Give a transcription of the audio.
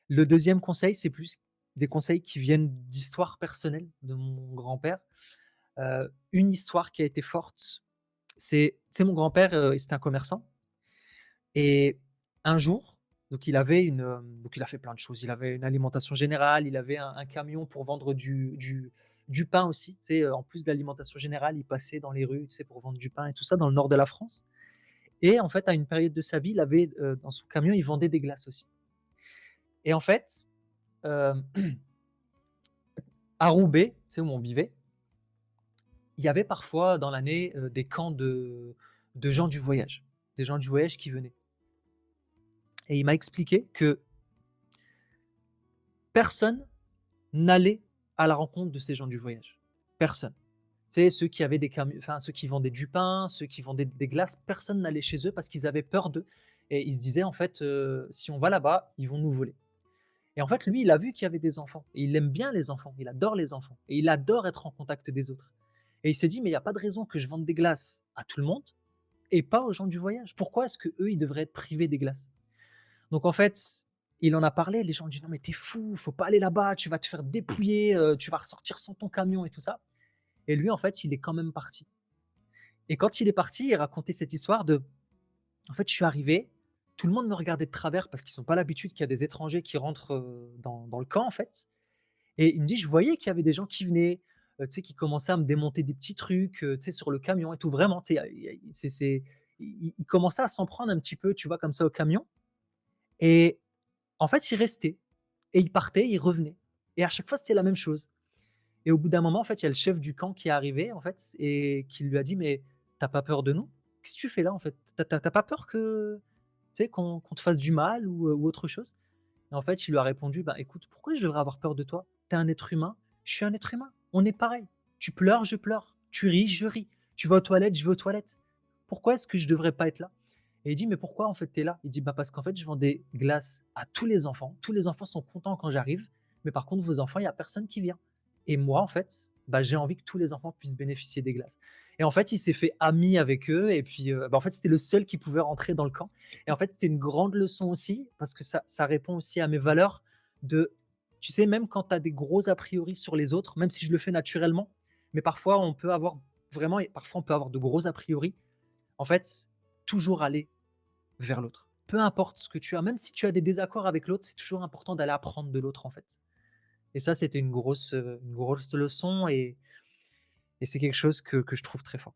Le deuxième conseil, c'est plus des conseils qui viennent d'histoires personnelles de mon grand-père. Une histoire qui a été forte, c'est tu sais, mon grand-père, c'était un commerçant et un jour, donc donc il a fait plein de choses. Il avait une alimentation générale, il avait un camion pour vendre du pain aussi, tu sais, en plus de l'alimentation générale, il passait dans les rues, tu sais, pour vendre du pain et tout ça dans le nord de la France et en fait, à une période de sa vie, il avait, dans son camion, il vendait des glaces aussi et en fait, hem, à Roubaix, tu sais, où on vivait, il y avait parfois dans l'année, des camps de gens du voyage, des gens du voyage qui venaient et il m'a expliqué que personne n'allait à la rencontre de ces gens du voyage. Personne. Tu sais, ceux qui avaient des camions, enfin, ceux qui vendaient du pain, ceux qui vendaient des glaces, personne n'allait chez eux parce qu'ils avaient peur d'eux et ils se disaient en fait, «Si on va là-bas, ils vont nous voler» et en fait, lui, il a vu qu'il y avait des enfants et il aime bien les enfants, il adore les enfants et il adore être en contact des autres et il s'est dit: «Mais il y a pas de raison que je vende des glaces à tout le monde et pas aux gens du voyage. Pourquoi est-ce qu'eux, ils devraient être privés des glaces?» Donc en fait, il en a parlé, les gens ont dit: «Non mais tu es fou, faut pas aller là-bas, tu vas te faire dépouiller, tu vas ressortir sans ton camion et tout ça» et lui, en fait, il est quand même parti et quand il est parti, il racontait cette histoire de: «En fait, je suis arrivé, tout le monde me regardait de travers parce qu'ils ont pas l'habitude qu'il y a des étrangers qui rentrent, dans le camp, en fait» et il me dit: «Je voyais qu'il y avait des gens qui venaient, tu sais, qui commençaient à me démonter des petits trucs, tu sais, sur le camion et tout». Vraiment, tu sais, c'est il commençait à s'en prendre un petit peu, tu vois, comme ça au camion et en fait, il restait et il partait, il revenait et à chaque fois, c'était la même chose et au bout d'un moment, en fait, il y a le chef du camp qui est arrivé, en fait et qui lui a dit: «Mais tu as pas peur de nous? Qu'est-ce que tu fais là, en fait? Tu as pas peur que, tu sais, qu'on te fasse du mal ou autre chose?» et en fait, il lui a répondu: «Bah, écoute, pourquoi je devrais avoir peur de toi? Tu es un être humain, je suis un être humain, on est pareil. Tu pleures, je pleure. Tu ris, je ris. Tu vas aux toilettes, je vais aux toilettes. Pourquoi est-ce que je devrais pas être là?» et il dit: «Mais pourquoi en fait tu es là?» Il dit: «Bah, parce qu'en fait je vends des glaces à tous les enfants. Tous les enfants sont contents quand j'arrive, mais par contre vos enfants, il y a personne qui vient et moi en fait, bah, j'ai envie que tous les enfants puissent bénéficier des glaces» et en fait, il s'est fait ami avec eux et puis, bah, en fait, c'était le seul qui pouvait rentrer dans le camp et en fait, c'était une grande leçon aussi parce que ça répond aussi à mes valeurs de tu sais, même quand tu as des gros a priori sur les autres, même si je le fais naturellement, mais parfois on peut avoir vraiment parfois on peut avoir de gros a priori. En fait, toujours aller vers l'autre. Peu importe ce que tu as, même si tu as des désaccords avec l'autre, c'est toujours important d'aller apprendre de l'autre, en fait. Et ça, c'était une grosse leçon et c'est quelque chose que je trouve très fort.